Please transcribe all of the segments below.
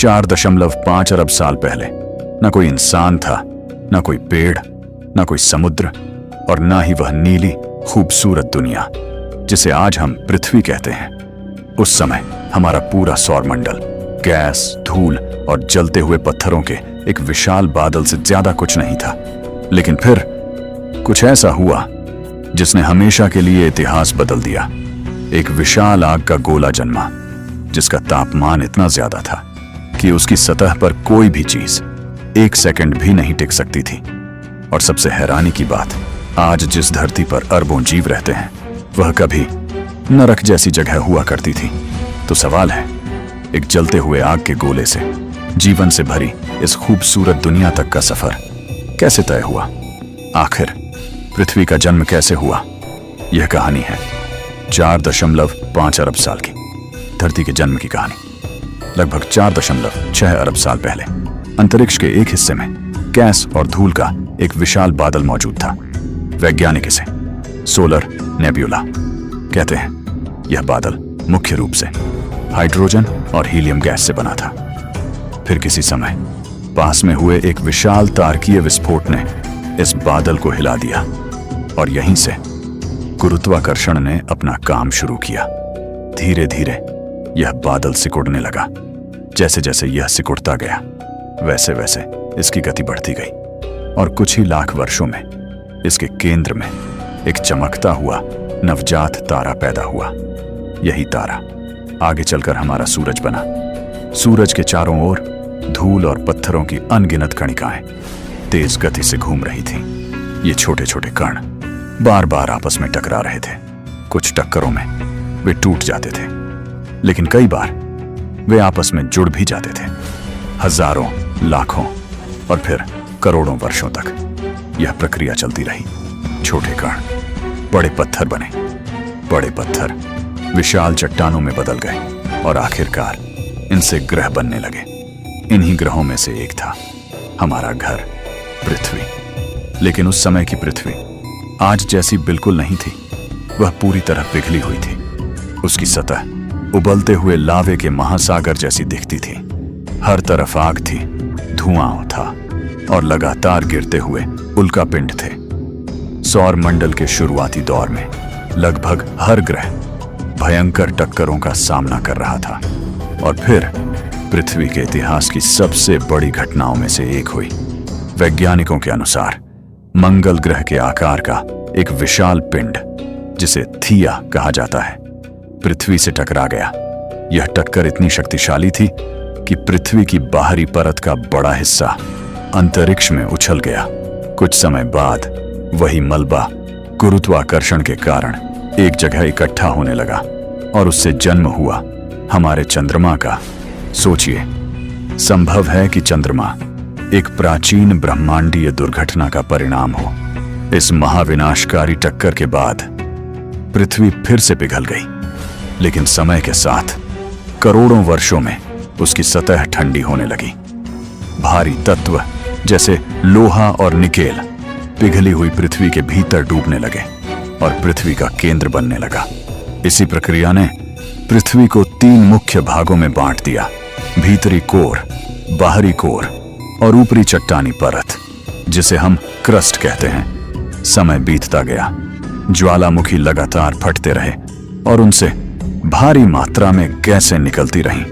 4.5 अरब साल पहले न कोई इंसान था, न कोई पेड़, न कोई समुद्र, और न ही वह नीली खूबसूरत दुनिया जिसे आज हम पृथ्वी कहते हैं। उस समय हमारा पूरा सौरमंडल गैस, धूल और जलते हुए पत्थरों के एक विशाल बादल से ज्यादा कुछ नहीं था। लेकिन फिर कुछ ऐसा हुआ जिसने हमेशा के लिए इतिहास बदल दिया। एक विशाल आग का गोला जन्मा जिसका तापमान इतना ज्यादा था कि उसकी सतह पर कोई भी चीज 1 सेकंड भी नहीं टिक सकती थी। और सबसे हैरानी की बात, आज जिस धरती पर अरबों जीव रहते हैं वह कभी नरक जैसी जगह हुआ करती थी। तो सवाल है, एक जलते हुए आग के गोले से जीवन से भरी इस खूबसूरत दुनिया तक का सफर कैसे तय हुआ? आखिर पृथ्वी का जन्म कैसे हुआ? यह कहानी है 4.5 अरब साल की धरती के जन्म की कहानी। लगभग 4.6 अरब साल पहले अंतरिक्ष के एक हिस्से में गैस और धूल का एक विशाल बादल मौजूद था। वैज्ञानिक इसे सोलर नेब्यूला कहते हैं। यह बादल मुख्य रूप से हाइड्रोजन और हीलियम गैस से बना था। फिर किसी समय पास में हुए एक विशाल तारकीय विस्फोट ने इस बादल को हिला दिया और यहीं से गुरुत्वाकर्षण ने अपना काम शुरू किया। धीरे धीरे यह बादल सिकुड़ने लगा। जैसे जैसे यह सिकुड़ता गया वैसे वैसे इसकी गति बढ़ती गई और कुछ ही लाख वर्षों में इसके केंद्र में एक चमकता हुआ नवजात तारा पैदा हुआ। यही तारा आगे चलकर हमारा सूरज बना। सूरज के चारों ओर धूल और पत्थरों की अनगिनत कणिकाएं तेज गति से घूम रही थीं। ये छोटे छोटे कण बार बार आपस में टकरा रहे थे। कुछ टक्करों में वे टूट जाते थे, लेकिन कई बार वे आपस में जुड़ भी जाते थे। हजारों, लाखों और फिर करोड़ों वर्षों तक यह प्रक्रिया चलती रही। छोटे कण बड़े पत्थर बने, बड़े पत्थर विशाल चट्टानों में बदल गए और आखिरकार इनसे ग्रह बनने लगे। इन्हीं ग्रहों में से एक था हमारा घर पृथ्वी। लेकिन उस समय की पृथ्वी आज जैसी बिल्कुल नहीं थी। वह पूरी तरह पिघली हुई थी। उसकी सतह उबलते हुए लावे के महासागर जैसी दिखती थी। हर तरफ आग थी, धुआं था और लगातार गिरते हुए उल्कापिंड थे। सौर मंडल के शुरुआती दौर में लगभग हर ग्रह भयंकर टक्करों का सामना कर रहा था। और फिर पृथ्वी के इतिहास की सबसे बड़ी घटनाओं में से एक हुई। वैज्ञानिकों के अनुसार मंगल ग्रह के आकार का एक विशाल पिंड, जिसे थिया कहा जाता है, पृथ्वी से टकरा गया। यह टक्कर इतनी शक्तिशाली थी कि पृथ्वी की बाहरी परत का बड़ा हिस्सा अंतरिक्ष में उछल गया। कुछ समय बाद वही मलबा गुरुत्वाकर्षण के कारण एक जगह इकट्ठा होने लगा और उससे जन्म हुआ हमारे चंद्रमा का। सोचिए, संभव है कि चंद्रमा एक प्राचीन ब्रह्मांडीय दुर्घटना का परिणाम हो। इस महाविनाशकारी टक्कर के बाद पृथ्वी फिर से पिघल गई, लेकिन समय के साथ करोड़ों वर्षों में उसकी सतह ठंडी होने लगी। भारी तत्व जैसे लोहा और निकेल पिघली हुई पृथ्वी के भीतर डूबने लगे और पृथ्वी का केंद्र बनने लगा। इसी प्रक्रिया ने पृथ्वी को 3 मुख्य भागों में बांट दिया: भीतरी कोर, बाहरी कोर और ऊपरी चट्टानी परत, जिसे हम क्रस्ट कहते हैं। समय बीतता गया, ज्वालामुखी लगातार फटते रहे और उनसे भारी मात्रा में गैसें निकलती रहीं।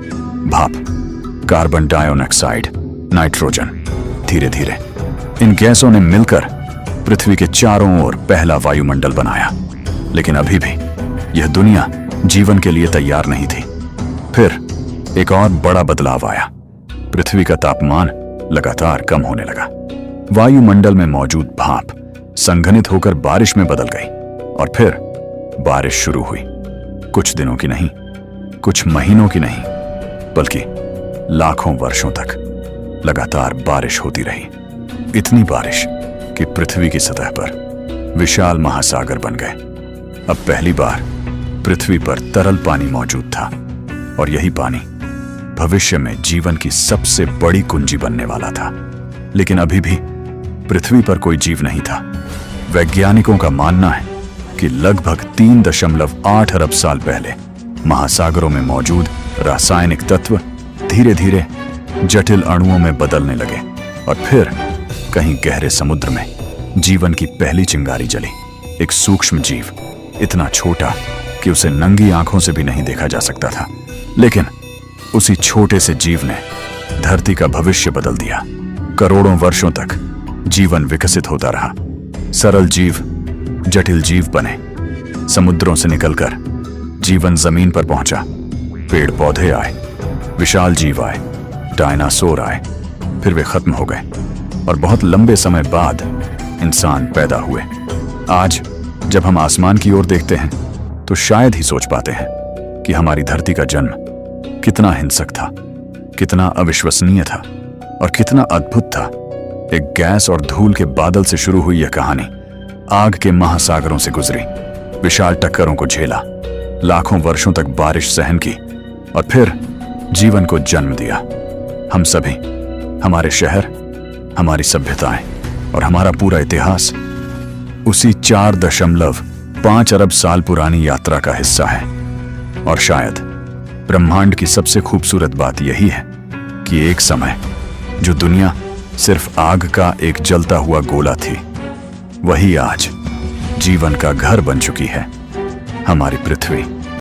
भाप, कार्बन डाइऑक्साइड, नाइट्रोजन। धीरे धीरे इन गैसों ने मिलकर पृथ्वी के चारों ओर पहला वायुमंडल बनाया। लेकिन अभी भी यह दुनिया जीवन के लिए तैयार नहीं थी। फिर एक और बड़ा बदलाव आया। पृथ्वी का तापमान लगातार कम होने लगा। वायुमंडल में मौजूद भाप संघनित होकर बारिश में बदल गई और फिर बारिश शुरू हुई। कुछ दिनों की नहीं, कुछ महीनों की नहीं, बल्कि लाखों वर्षों तक लगातार बारिश होती रही। इतनी बारिश कि पृथ्वी की सतह पर विशाल महासागर बन गए। अब पहली बार पृथ्वी पर तरल पानी मौजूद था और यही पानी भविष्य में जीवन की सबसे बड़ी कुंजी बनने वाला था। लेकिन अभी भी पृथ्वी पर कोई जीव नहीं था। वैज्ञानिकों का मानना है कि लगभग 3.8 अरब साल पहले महासागरों में मौजूद रासायनिक तत्व धीरे धीरे जटिल अणुओं में बदलने लगे और फिर कहीं गहरे समुद्र में जीवन की पहली चिंगारी जली। एक सूक्ष्म जीव, इतना छोटा कि उसे नंगी आंखों से भी नहीं देखा जा सकता था, लेकिन उसी छोटे से जीव ने धरती का भविष्य बदल दिया। करोड़ों वर्षों तक जीवन विकसित होता रहा। सरल जीव जटिल जीव बने। समुद्रों से निकलकर जीवन जमीन पर पहुंचा। पेड़ पौधे आए, विशाल जीव आए, डायनासोर आए, फिर वे खत्म हो गए और बहुत लंबे समय बाद इंसान पैदा हुए। आज जब हम आसमान की ओर देखते हैं तो शायद ही सोच पाते हैं कि हमारी धरती का जन्म कितना हिंसक था, कितना अविश्वसनीय था और कितना अद्भुत था। एक गैस और धूल के बादल से शुरू हुई यह कहानी आग के महासागरों से गुजरी, विशाल टक्करों को झेला, लाखों वर्षों तक बारिश सहन की और फिर जीवन को जन्म दिया। हम सभी, हमारे शहर, हमारी सभ्यताएं और हमारा पूरा इतिहास उसी 4.5 अरब साल पुरानी यात्रा का हिस्सा है। और शायद ब्रह्मांड की सबसे खूबसूरत बात यही है कि एक समय जो दुनिया सिर्फ आग का एक जलता हुआ गोला थी, वही आज जीवन का घर बन चुकी है, हमारी पृथ्वी।